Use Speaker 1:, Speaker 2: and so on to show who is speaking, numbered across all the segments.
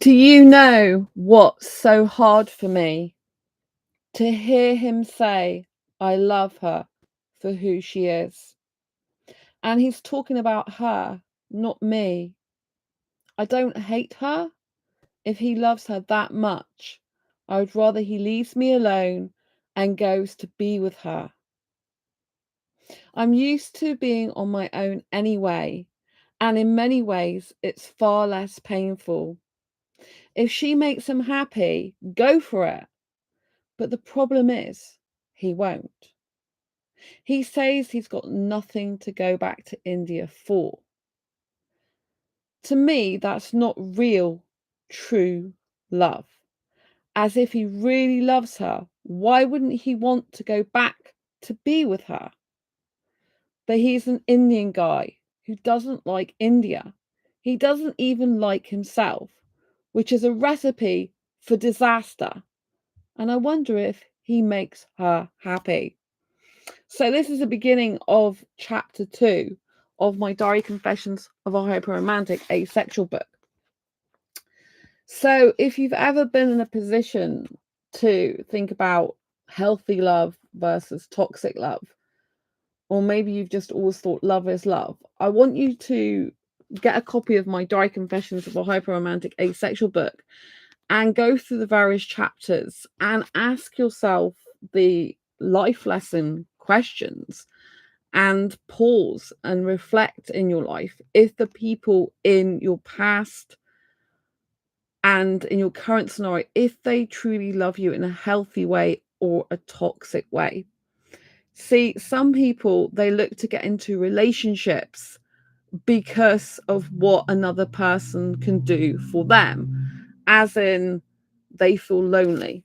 Speaker 1: Do you know what's so hard for me? To hear him say, I love her for who she is. And he's talking about her, not me. I don't hate her. If he loves her that much, I would rather he leaves me alone and goes to be with her. I'm used to being on my own anyway, and in many ways, it's far less painful. If she makes him happy, go for it. But the problem is, he won't. He says he's got nothing to go back to India for. To me, that's not real, true love. As if he really loves her, why wouldn't he want to go back to be with her? But he's an Indian guy who doesn't like India. He doesn't even like himself, which is a recipe for disaster. And I wonder if he makes her happy. So this is the beginning of chapter 2 of my Diary Confessions of a Hyperromantic Asexual book. So if you've ever been in a position to think about healthy love versus toxic love, or maybe you've just always thought love is love, I want you to get a copy of my Diary Confessions of a Hyperromantic Asexual book and go through the various chapters and ask yourself the life lesson questions and pause and reflect in your life if the people in your past and in your current scenario, if they truly love you in a healthy way or a toxic way. See, some people, they look to get into relationships because of what another person can do for them, as in they feel lonely,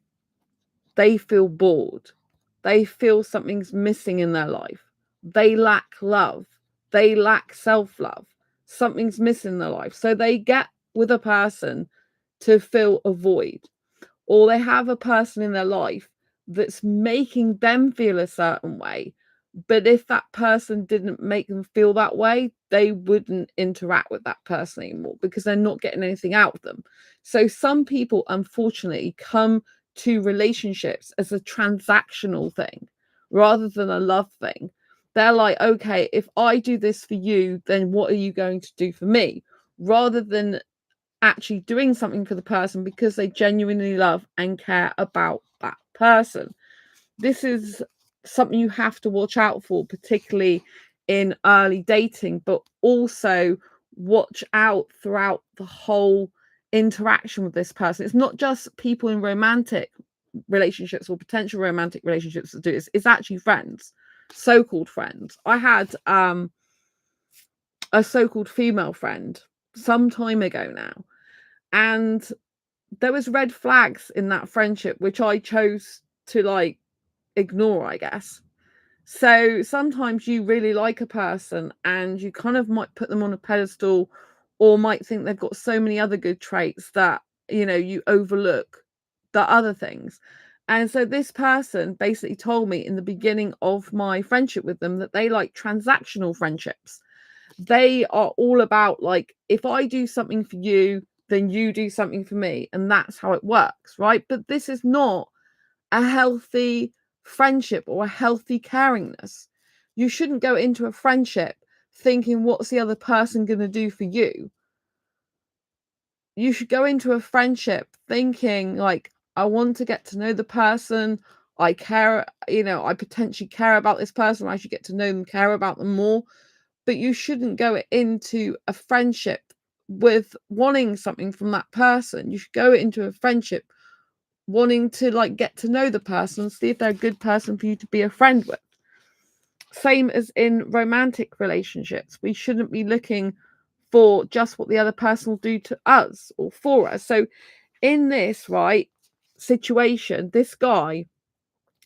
Speaker 1: they feel bored, they feel something's missing in their life, they lack love, they lack self-love, something's missing in their life. So they get with a person to fill a void, or they have a person in their life that's making them feel a certain way. But if that person didn't make them feel that way, they wouldn't interact with that person anymore because they're not getting anything out of them. So some people, unfortunately, come to relationships as a transactional thing rather than a love thing. They're like, okay, if I do this for you, then what are you going to do for me? Rather than actually doing something for the person because they genuinely love and care about that person. This is something you have to watch out for, particularly in early dating, but also watch out throughout the whole interaction with this person. It's not just people in romantic relationships or potential romantic relationships that do this. It's actually friends, so-called friends. I had a so-called female friend some time ago now, and there was red flags in that friendship which I chose to like ignore, I guess. So sometimes you really like a person and you kind of might put them on a pedestal, or might think they've got so many other good traits that, you know, you overlook the other things. And so this person basically told me in the beginning of my friendship with them that they like transactional friendships. They are all about like, if I do something for you, then you do something for me, and that's how it works, right? But this is not a healthy friendship or a healthy caringness. You shouldn't go into a friendship thinking, what's the other person going to do for you? You should go into a friendship thinking, like, I want to get to know the person. I care, you know, I potentially care about this person. I should get to know them, care about them more. But you shouldn't go into a friendship with wanting something from that person. You should go into a friendship wanting to like get to know the person and see if they're a good person for you to be a friend with. Same as in romantic relationships. We shouldn't be looking for just what the other person will do to us or for us. So in this right situation, this guy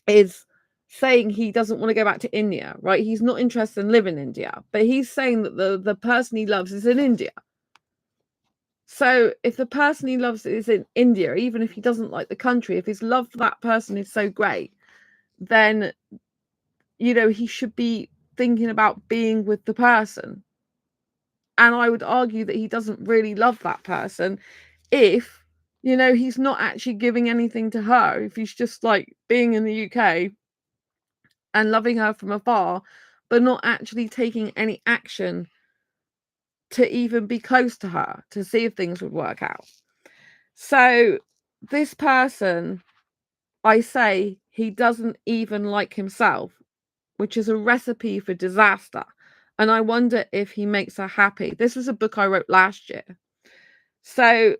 Speaker 1: is saying he doesn't want to go back to India, right? He's not interested in living in India, but he's saying that the person he loves is in India. So if the person he loves is in India, even if he doesn't like the country, if his love for that person is so great, then, you know, he should be thinking about being with the person. And I would argue that he doesn't really love that person if You know, he's not actually giving anything to her if he's just like being in the UK and loving her from afar, but not actually taking any action to even be close to her to see if things would work out. So this person, I say he doesn't even like himself, which is a recipe for disaster. And I wonder if he makes her happy. This was a book I wrote last year. So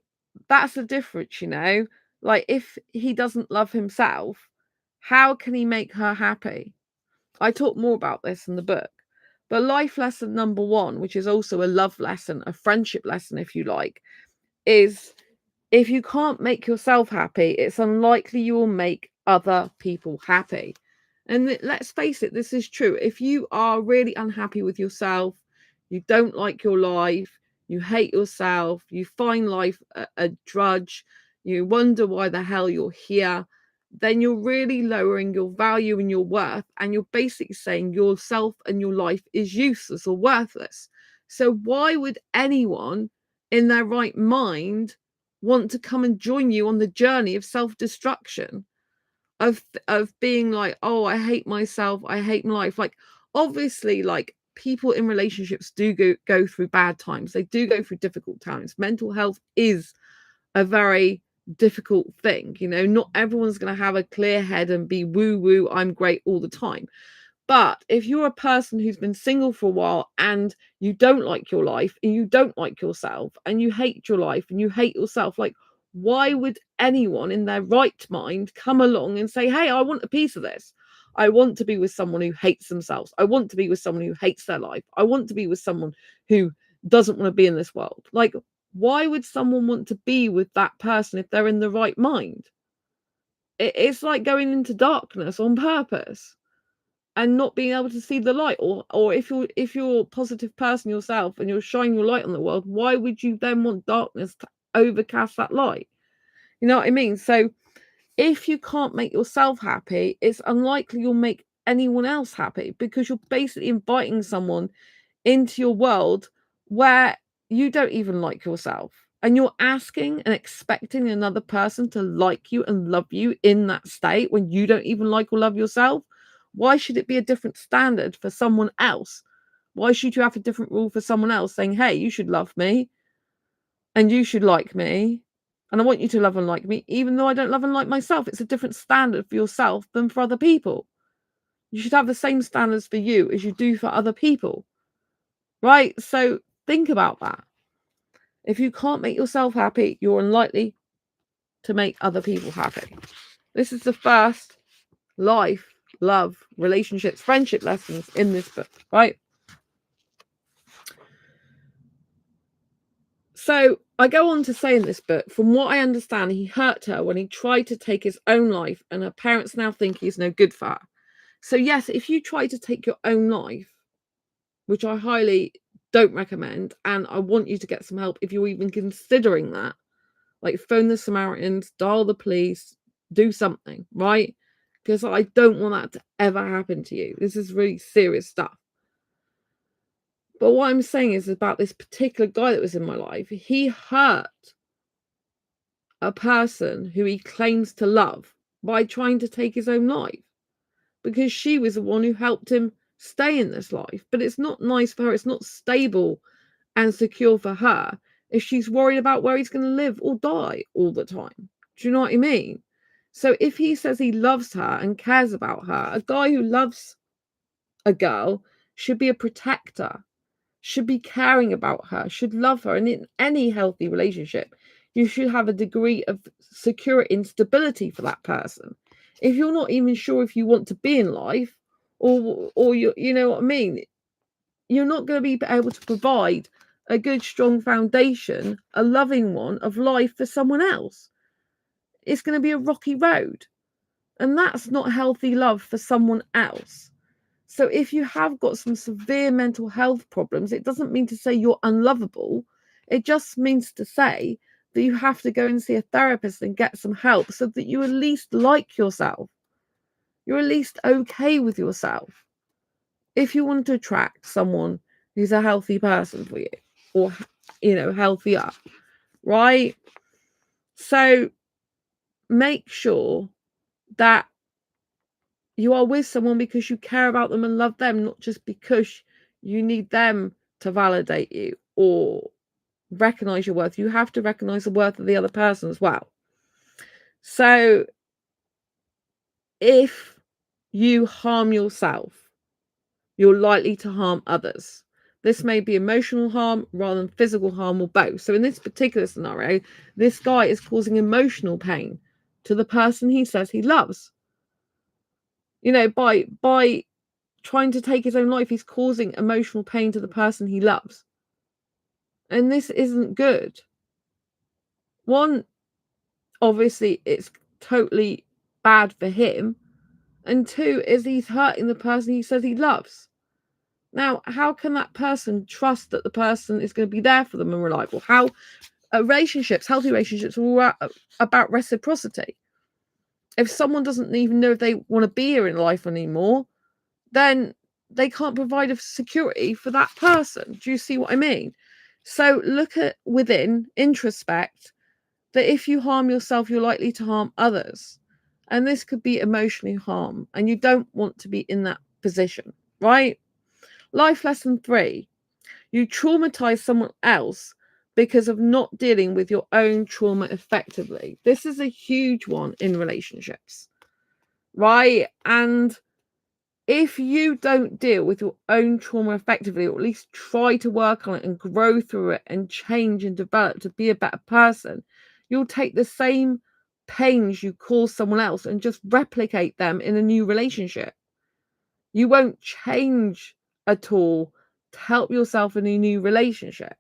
Speaker 1: that's the difference, you know? Like, if he doesn't love himself, how can he make her happy? I talk more about this in the book. But life lesson number one, which is also a love lesson, a friendship lesson, if you like, is if you can't make yourself happy, it's unlikely you will make other people happy. And let's face it, this is true. If you are really unhappy with yourself, you don't like your life, you hate yourself, you find life a drudge, you wonder why the hell you're here, then you're really lowering your value and your worth. And you're basically saying yourself and your life is useless or worthless. So why would anyone in their right mind want to come and join you on the journey of self-destruction, of being like, oh, I hate myself, I hate my life? Like, obviously, like, people in relationships do go through bad times, they do go through difficult times. Mental health is a very difficult thing, you know. Not everyone's going to have a clear head and be woo woo, I'm great all the time. But if you're a person who's been single for a while and you don't like your life and you don't like yourself and you hate your life and you hate yourself, like, why would anyone in their right mind come along and say, hey, I want a piece of this? I want to be with someone who hates themselves. I want to be with someone who hates their life. I want to be with someone who doesn't want to be in this world. Like, why would someone want to be with that person if they're in the right mind? It's like going into darkness on purpose and not being able to see the light. Or if you're a positive person yourself and you're shining your light on the world, why would you then want darkness to overcast that light? You know what I mean? So if you can't make yourself happy, it's unlikely you'll make anyone else happy, because you're basically inviting someone into your world where you don't even like yourself, and you're asking and expecting another person to like you and love you in that state when you don't even like or love yourself. Why should it be a different standard for someone else? Why should you have a different rule for someone else saying, hey, you should love me and you should like me and I want you to love and like me, even though I don't love and like myself? It's a different standard for yourself than for other people. You should have the same standards for you as you do for other people. Right? So think about that. If you can't make yourself happy, you're unlikely to make other people happy. This is the first life, love, relationships, friendship lessons in this book, right? So I go on to say in this book, from what I understand, he hurt her when he tried to take his own life, and her parents now think he's no good for her. So yes, if you try to take your own life, which I highly don't recommend, and I want you to get some help if you're even considering that, like phone the Samaritans, dial the police, do something, right? Because I don't want that to ever happen to you. This is really serious stuff. But what I'm saying is about this particular guy that was in my life. He hurt a person who he claims to love by trying to take his own life, because she was the one who helped him stay in this life. But it's not nice for her. It's not stable and secure for her if she's worried about where he's going to live or die all the time. Do you know what I mean? So if he says he loves her and cares about her, a guy who loves a girl should be a protector, should be caring about her, should love her. And in any healthy relationship, you should have a degree of security and stability for that person. If you're not even sure if you want to be in life, or you know what I mean, you're not going to be able to provide a good, strong foundation, a loving one of life for someone else. It's going to be a rocky road. And that's not healthy love for someone else. So if you have got some severe mental health problems, it doesn't mean to say you're unlovable. It just means to say that you have to go and see a therapist and get some help so that you at least like yourself. You're at least okay with yourself. If you want to attract someone who's a healthy person for you, or, you know, healthier, right? So make sure that you are with someone because you care about them and love them, not just because you need them to validate you or recognize your worth. You have to recognize the worth of the other person as well. So if you harm yourself, you're likely to harm others. This may be emotional harm rather than physical harm, or both. So in this particular scenario, this guy is causing emotional pain to the person he says he loves. You know, by trying to take his own life, he's causing emotional pain to the person he loves. And this isn't good. One, obviously, it's totally bad for him. And two, is he's hurting the person he says he loves. Now, how can that person trust that the person is going to be there for them and reliable? How relationships, healthy relationships, are all about reciprocity. If someone doesn't even know if they want to be here in life anymore, then they can't provide a security for that person. Do you see what I mean? So look at within, introspect, that if you harm yourself, you're likely to harm others. And this could be emotionally harm, and you don't want to be in that position, right? Life lesson 3, you traumatize someone else because of not dealing with your own trauma effectively. This is a huge one in relationships, right? And if you don't deal with your own trauma effectively, or at least try to work on it and grow through it and change and develop to be a better person, you'll take the same pains you cause someone else and just replicate them in a new relationship. You won't change at all to help yourself in a new relationship,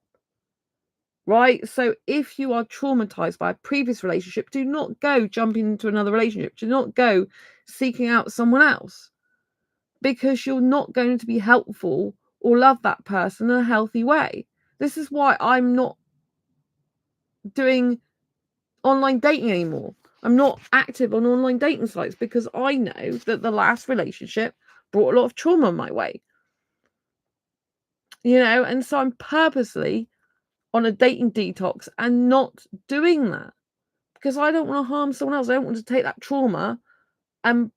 Speaker 1: right? So if you are traumatized by a previous relationship, do not go jumping into another relationship. Do not go seeking out someone else, because you're not going to be helpful or love that person in a healthy way. This is why I'm not doing online dating anymore. I'm not active on online dating sites, because I know that the last relationship brought a lot of trauma my way. You know, and so I'm purposely on a dating detox and not doing that, because I don't want to harm someone else. I don't want to take that trauma and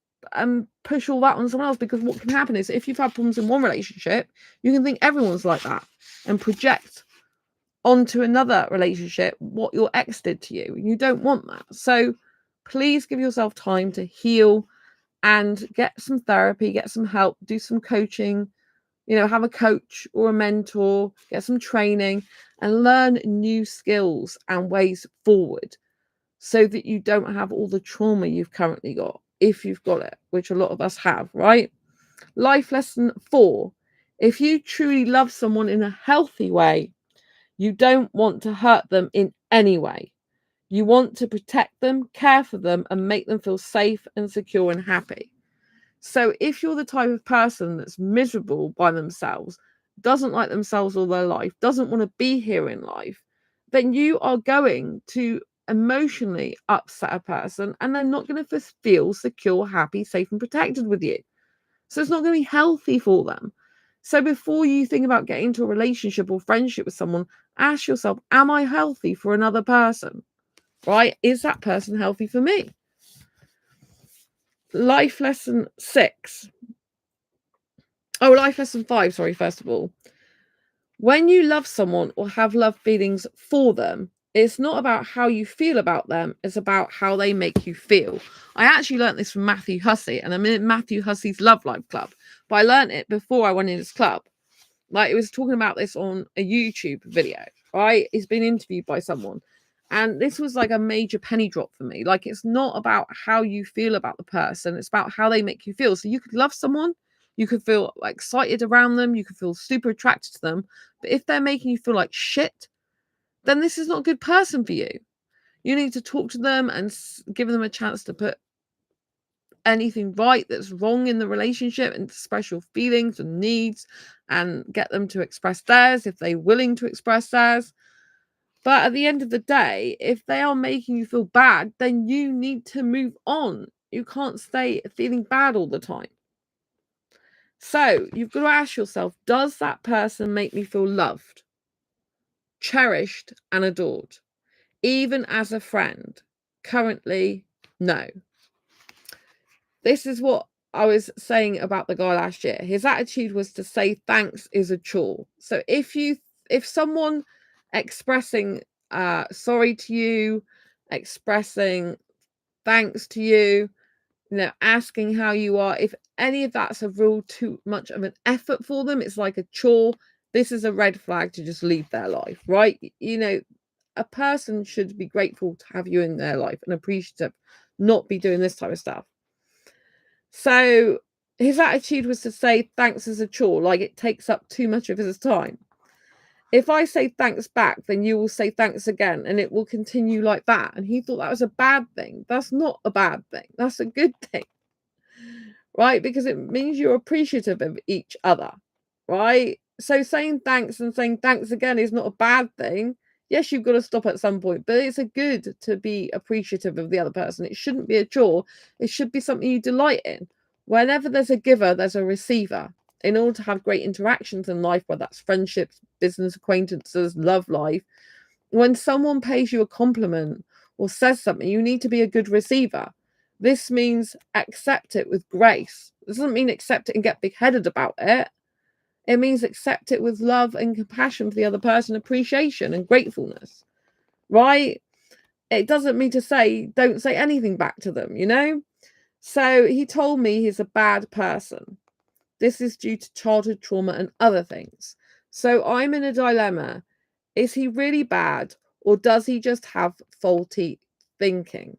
Speaker 1: push all that on someone else, because what can happen is, if you've had problems in one relationship, you can think everyone's like that and project onto another relationship what your ex did to you. You don't want that. So please give yourself time to heal and get some therapy, get some help, do some coaching, you know, have a coach or a mentor, get some training, and learn new skills and ways forward, so that you don't have all the trauma you've currently got, if you've got it, which a lot of us have, right? Life lesson 4, if you truly love someone in a healthy way, you don't want to hurt them in any way. You want to protect them, care for them, and make them feel safe and secure and happy. So if you're the type of person that's miserable by themselves, doesn't like themselves all their life, doesn't want to be here in life, then you are going to emotionally upset a person, and they're not going to feel secure, happy, safe, and protected with you. So it's not going to be healthy for them. So before you think about getting into a relationship or friendship with someone, ask yourself, am I healthy for another person? Right? Is that person healthy for me? Life lesson 6. Oh, life lesson 5, sorry, first of all. When you love someone or have love feelings for them, it's not about how you feel about them, it's about how they make you feel. I actually learned this from Matthew Hussey, and I'm in Matthew Hussey's Love Life Club, but I learned it before I went in his club. Like, it was talking about this on a YouTube video, right? He's been interviewed by someone, and this was like a major penny drop for me. Like, it's not about how you feel about the person, it's about how they make you feel. So you could love someone, you could feel like excited around them, you could feel super attracted to them, but if they're making you feel like shit, then this is not a good person for you. You need to talk to them and give them a chance to put anything right that's wrong in the relationship and express your feelings and needs, and get them to express theirs if they're willing to express theirs. But at the end of the day, if they are making you feel bad, then you need to move on. You can't stay feeling bad all the time. So you've got to ask yourself, does that person make me feel loved, cherished, and adored? even as a friend. Currently, no. This is what I was saying about the guy last year. His attitude was to say thanks is a chore. So if someone expressing sorry to you, expressing thanks to you, asking how you are, if any of that's a real too much of an effort for them, it's like a chore, this is a red flag to just leave their life, right? A person should be grateful to have you in their life and appreciative, not be doing this type of stuff. So his attitude was to say thanks is a chore, like it takes up too much of his time. If I say thanks back, then you will say thanks again, and it will continue like that. And he thought that was a bad thing. That's not a bad thing. That's a good thing, right? Because it means you're appreciative of each other, right? So saying thanks and saying thanks again is not a bad thing. Yes, you've got to stop at some point, but it's a good to be appreciative of the other person. It shouldn't be a chore. It should be something you delight in. Whenever there's a giver, there's a receiver. In order to have great interactions in life, whether that's friendships, business acquaintances, love life, when someone pays you a compliment or says something, you need to be a good receiver. This means accept it with grace. It doesn't mean accept it and get big-headed about it. It means accept it with love and compassion for the other person, appreciation and gratefulness, right? It doesn't mean to say, don't say anything back to them, So he told me he's a bad person. This is due to childhood trauma and other things. So I'm in a dilemma. Is he really bad, or does he just have faulty thinking?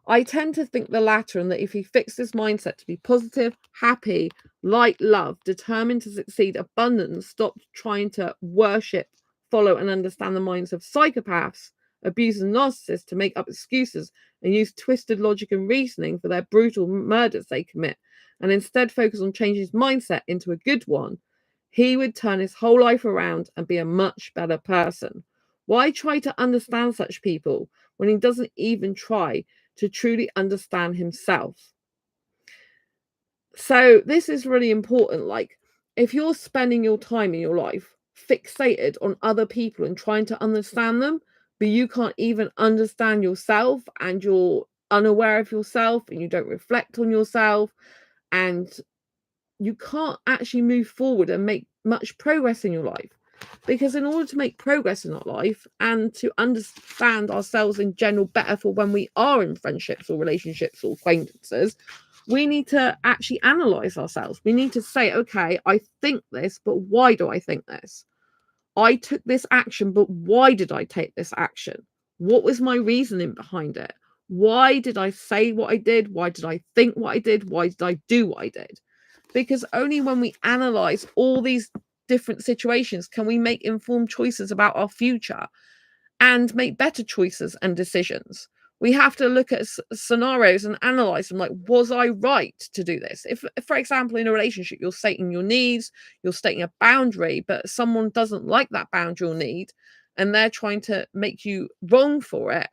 Speaker 1: I tend to think the latter, and that if he fixed his mindset to be positive, happy, light, love, determined to succeed, abundant, and stopped trying to worship, follow, and understand the minds of psychopaths, abusers, and narcissists to make up excuses and use twisted logic and reasoning for their brutal murders they commit, and instead focus on changing his mindset into a good one, he would turn his whole life around and be a much better person. Why try to understand such people when he doesn't even try to truly understand himself? So this is really important. Like, if you're spending your time in your life fixated on other people and trying to understand them, but you can't even understand yourself, and you're unaware of yourself, and you don't reflect on yourself, and you can't actually move forward and make much progress in your life. Because in order to make progress in our life and to understand ourselves in general better for when we are in friendships or relationships or acquaintances, we need to actually analyze ourselves. We need to say, okay, I think this, but why do I think this? I took this action, but why did I take this action? What was my reasoning behind it? Why did I say what I did? Why did I think what I did? Why did I do what I did? Because only when we analyze all these different situations can we make informed choices about our future and make better choices and decisions. We have to look at scenarios and analyze them, like, was I right to do this? If, for example, in a relationship, you're stating your needs, you're stating a boundary, but someone doesn't like that boundary or need, and they're trying to make you wrong for it,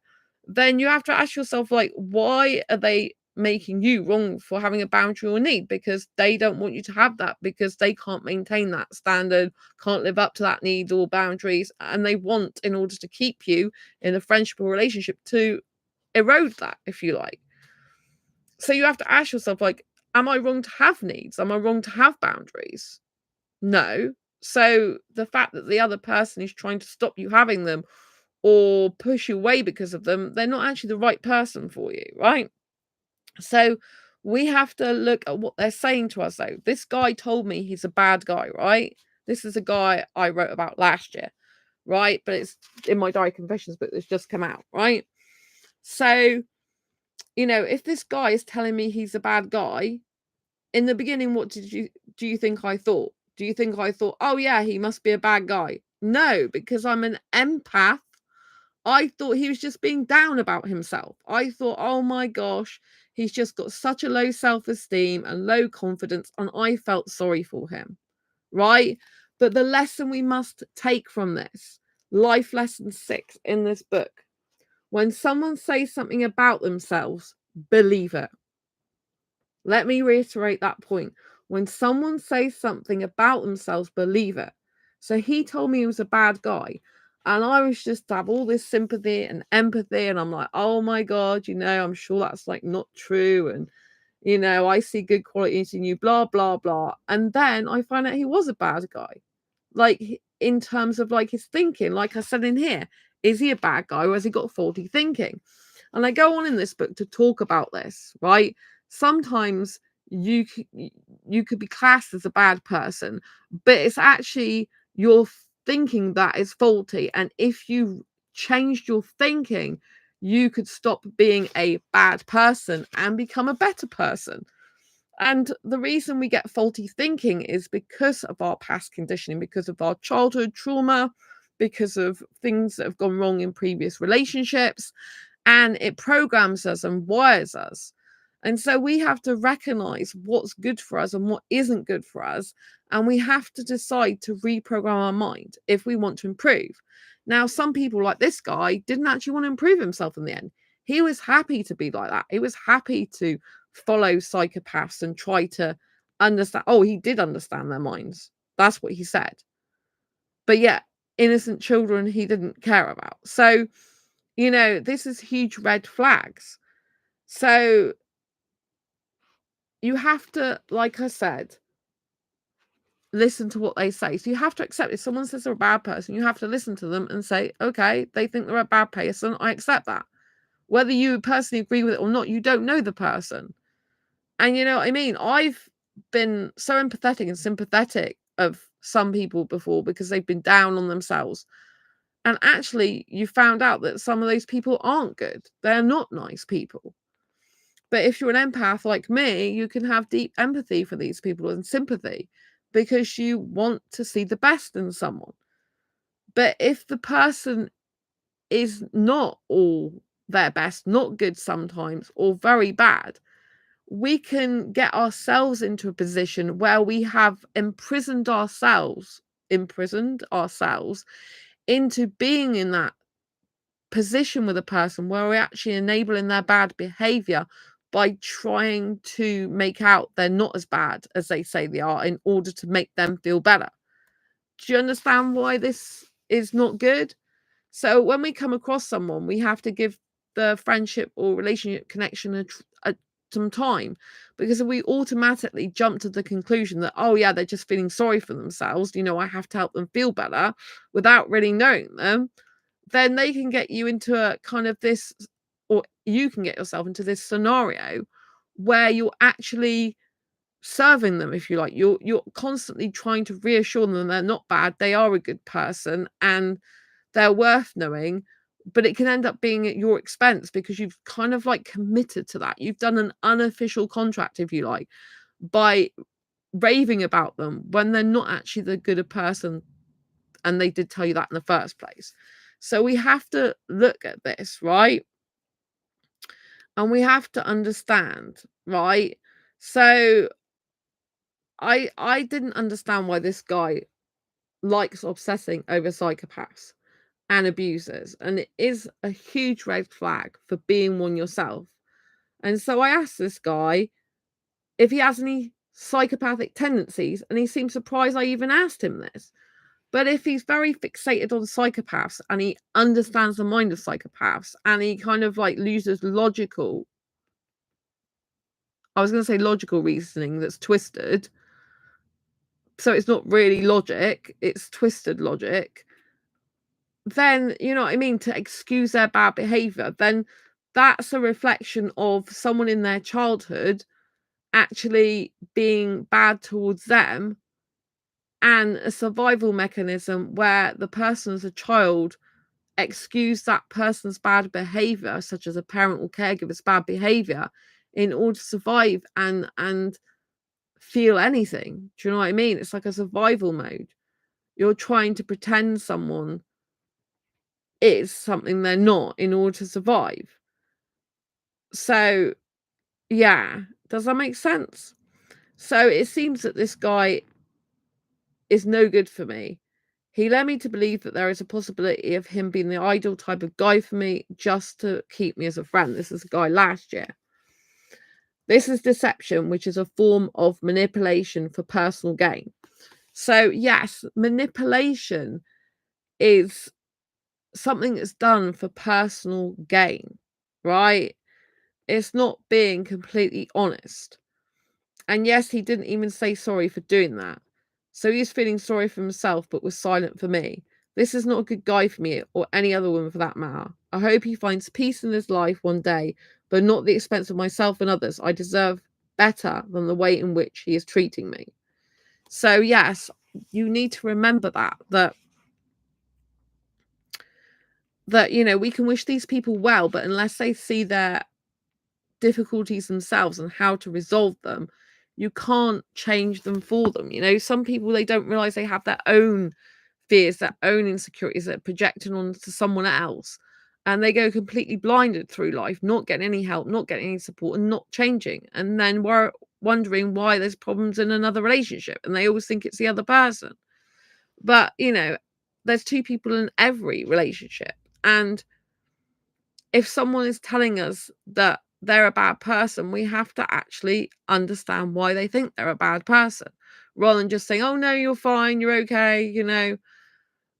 Speaker 1: then you have to ask yourself, like, why are they making you wrong for having a boundary or need? Because they don't want you to have that, because they can't maintain that standard, can't live up to that need or boundaries, and they want, in order to keep you in a friendship or relationship, to erode that, if you like. So you have to ask yourself, like, am I wrong to have needs? Am I wrong to have boundaries? No. So the fact that the other person is trying to stop you having them or push you away because of them, they're not actually the right person for you, right? So we have to look at what they're saying to us, though. This guy told me he's a bad guy, right? This is a guy I wrote about last year, right? But it's in my diary confessions book that's just come out, right? So, if this guy is telling me he's a bad guy, in the beginning, what do you think I thought? Do you think I thought, oh yeah, he must be a bad guy? No, because I'm an empath. I thought he was just being down about himself. I thought, oh my gosh, he's just got such a low self-esteem and low confidence, and I felt sorry for him, right? But the lesson we must take from this, life lesson 6 in this book, when someone says something about themselves, believe it. Let me reiterate that point. When someone says something about themselves, believe it. So he told me he was a bad guy. And I was just to have all this sympathy and empathy, and I'm like, oh my God, I'm sure that's like not true. And I see good qualities in you, blah, blah, blah. And then I find out he was a bad guy. Like, in terms of like his thinking, like I said in here, is he a bad guy or has he got faulty thinking? And I go on in this book to talk about this, right? Sometimes you could be classed as a bad person, but it's actually your thinking that is faulty. And if you changed your thinking, you could stop being a bad person and become a better person. And the reason we get faulty thinking is because of our past conditioning, because of our childhood trauma, because of things that have gone wrong in previous relationships, and it programs us and wires us. And so we have to recognize what's good for us and what isn't good for us. And we have to decide to reprogram our mind if we want to improve. Now, some people, like this guy, didn't actually want to improve himself in the end. He was happy to be like that. He was happy to follow psychopaths and try to understand. Oh, he did understand their minds. That's what he said. But yet, innocent children he didn't care about. So, this is huge red flags. So you have to, like I said, listen to what they say. So you have to accept if someone says they're a bad person, you have to listen to them and say, okay, they think they're a bad person. I accept that. Whether you personally agree with it or not, you don't know the person. And you know what I mean? I've been so empathetic and sympathetic of some people before because they've been down on themselves. And actually, you found out that some of those people aren't good. They're not nice people. But if you're an empath like me, you can have deep empathy for these people and sympathy because you want to see the best in someone. But if the person is not all their best, not good sometimes, or very bad, we can get ourselves into a position where we have imprisoned ourselves into being in that position with a person where we're actually enabling their bad behavior by trying to make out they're not as bad as they say they are in order to make them feel better. Do you understand why this is not good? So when we come across someone, we have to give the friendship or relationship connection some time, because if we automatically jump to the conclusion that, oh yeah, they're just feeling sorry for themselves, I have to help them feel better without really knowing them, then they can get you into a kind of this, or you can get yourself into this scenario where you're actually serving them, if you like. You're constantly trying to reassure them they're not bad, they are a good person, and they're worth knowing, but it can end up being at your expense because you've kind of like committed to that. You've done an unofficial contract, if you like, by raving about them when they're not actually the good a person and they did tell you that in the first place. So we have to look at this, right? And we have to understand, right? So I didn't understand why this guy likes obsessing over psychopaths and abusers, and it is a huge red flag for being one yourself. And so I asked this guy if he has any psychopathic tendencies, and he seemed surprised I even asked him this. But if he's very fixated on psychopaths and he understands the mind of psychopaths and he kind of like loses logical reasoning that's twisted. So it's not really logic, it's twisted logic. Then, you know what I mean, to excuse their bad behavior, then that's a reflection of someone in their childhood actually being bad towards them, and a survival mechanism where the person as a child excuse that person's bad behavior, such as a parent or caregiver's bad behavior, in order to survive and feel anything. Do you know what I mean? It's like a survival mode. You're trying to pretend someone is something they're not in order to survive. So, yeah, does that make sense? So it seems that this guy is no good for me. He led me to believe that there is a possibility of him being the ideal type of guy for me just to keep me as a friend. This is a guy last year. This is deception, which is a form of manipulation for personal gain. So, yes, manipulation is something that's done for personal gain, right? It's not being completely honest. And yes, he didn't even say sorry for doing that. So he's feeling sorry for himself, but was silent for me. This is not a good guy for me or any other woman for that matter. I hope he finds peace in his life one day, but not at the expense of myself and others. I deserve better than the way in which he is treating me. So yes, you need to remember that you know, we can wish these people well, but unless they see their difficulties themselves and how to resolve them, you can't change them for them. You know, some people, they don't realize they have their own fears, their own insecurities that are projected onto someone else, and they go completely blinded through life, not getting any help, not getting any support, and not changing, and then we're wondering why there's problems in another relationship, and they always think it's the other person. But you know, there's two people in every relationship, and if someone is telling us that they're a bad person, we have to actually understand why they think they're a bad person, rather than just saying, oh no, you're fine, you're okay. You know,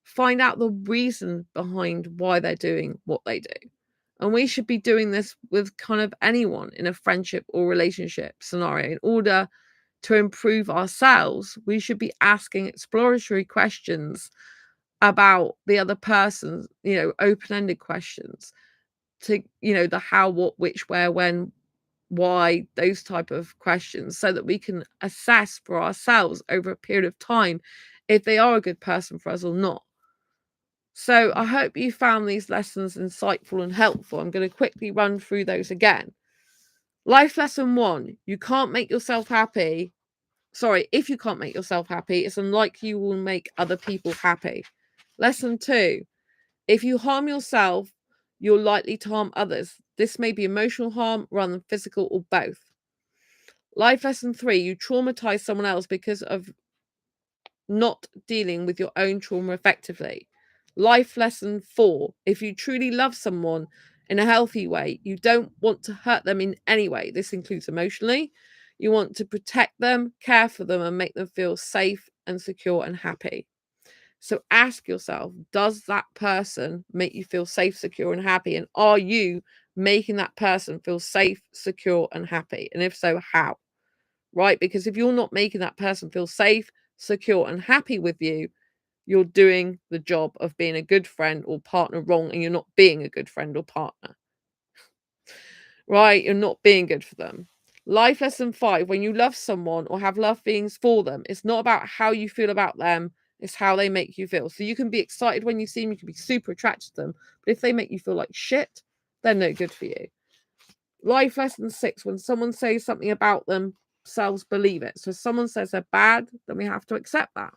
Speaker 1: find out the reason behind why they're doing what they do. And we should be doing this with kind of anyone in a friendship or relationship scenario. In order to improve ourselves, we should be asking exploratory questions about the other person, you know, open-ended questions to, you know, the how, what, which, where, when, why, those type of questions, so that we can assess for ourselves over a period of time if they are a good person for us or not. So I hope you found these lessons insightful and helpful. I'm going to quickly run through those again. Life lesson 1, you can't make yourself happy. Sorry, if you can't make yourself happy, it's unlikely you will make other people happy. Lesson 2, if you harm yourself, you're likely to harm others. This may be emotional harm rather than physical, or both. Life lesson 3, you traumatize someone else because of not dealing with your own trauma effectively. Life lesson 4, if you truly love someone in a healthy way, you don't want to hurt them in any way. This includes emotionally. You want to protect them, care for them, and make them feel safe and secure and happy. So ask yourself, does that person make you feel safe, secure, and happy? And are you making that person feel safe, secure, and happy? And if so, how? Right? Because if you're not making that person feel safe, secure, and happy with you, you're doing the job of being a good friend or partner wrong, and you're not being a good friend or partner. Right? You're not being good for them. Life lesson 5, when you love someone or have love feelings for them, it's not about how you feel about them, it's how they make you feel. So you can be excited when you see them, you can be super attracted to them, but if they make you feel like shit, they're no good for you. Life lesson 6, when someone says something about themselves, believe it. So if someone says they're bad, then we have to accept that.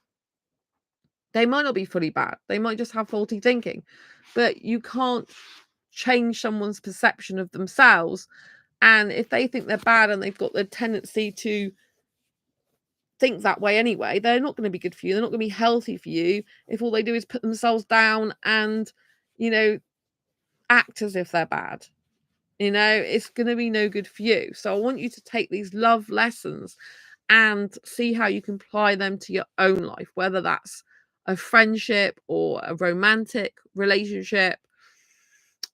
Speaker 1: They might not be fully bad, they might just have faulty thinking, but you can't change someone's perception of themselves. And if they think they're bad and they've got the tendency to think that way anyway, they're not going to be good for you. They're not going to be healthy for you if all they do is put themselves down and, you know, act as if they're bad. You know, it's going to be no good for you. So I want you to take these love lessons and see how you can apply them to your own life, whether that's a friendship or a romantic relationship.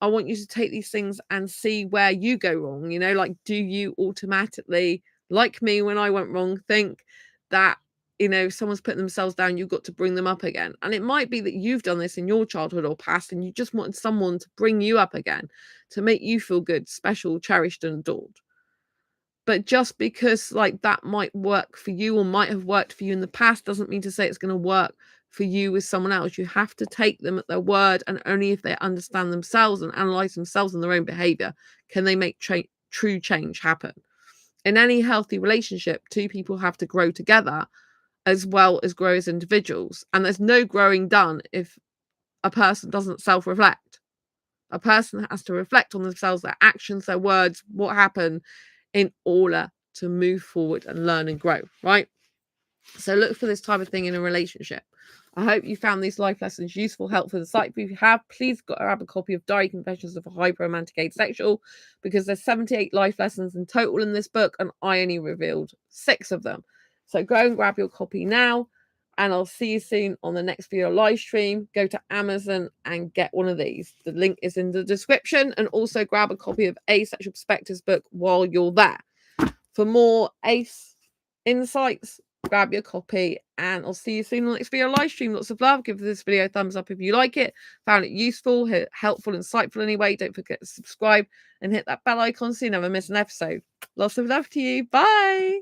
Speaker 1: I want you to take these things and see where you go wrong. You know, like, do you automatically, like me when I went wrong, think that, you know, someone's putting themselves down, you've got to bring them up again? And it might be that you've done this in your childhood or past, and you just wanted someone to bring you up again, to make you feel good, special, cherished, and adored. But just because like that might work for you or might have worked for you in the past doesn't mean to say it's going to work for you with someone else. You have to take them at their word, and only if they understand themselves and analyze themselves and their own behavior can they make true change happen. In any healthy relationship, two people have to grow together as well as grow as individuals. And there's no growing done if a person doesn't self-reflect. A person has to reflect on themselves, their actions, their words, what happened, in order to move forward and learn and grow, right? So look for this type of thing in a relationship. I hope you found these life lessons useful, helpful, insightful. If you have, please grab a copy of Diary Confessions of a Hyper-Romantic Asexual, because there's 78 life lessons in total in this book, and I only revealed 6 of them. So go and grab your copy now. And I'll see you soon on the next video live stream. Go to Amazon and get one of these. The link is in the description. And also grab a copy of Asexual Perspectives book while you're there. For more ACE insights, grab your copy. And I'll see you soon on the next video live stream. Lots of love. Give this video a thumbs up if you like it. Found it useful, helpful, insightful anyway. Don't forget to subscribe and hit that bell icon so you never miss an episode. Lots of love to you. Bye.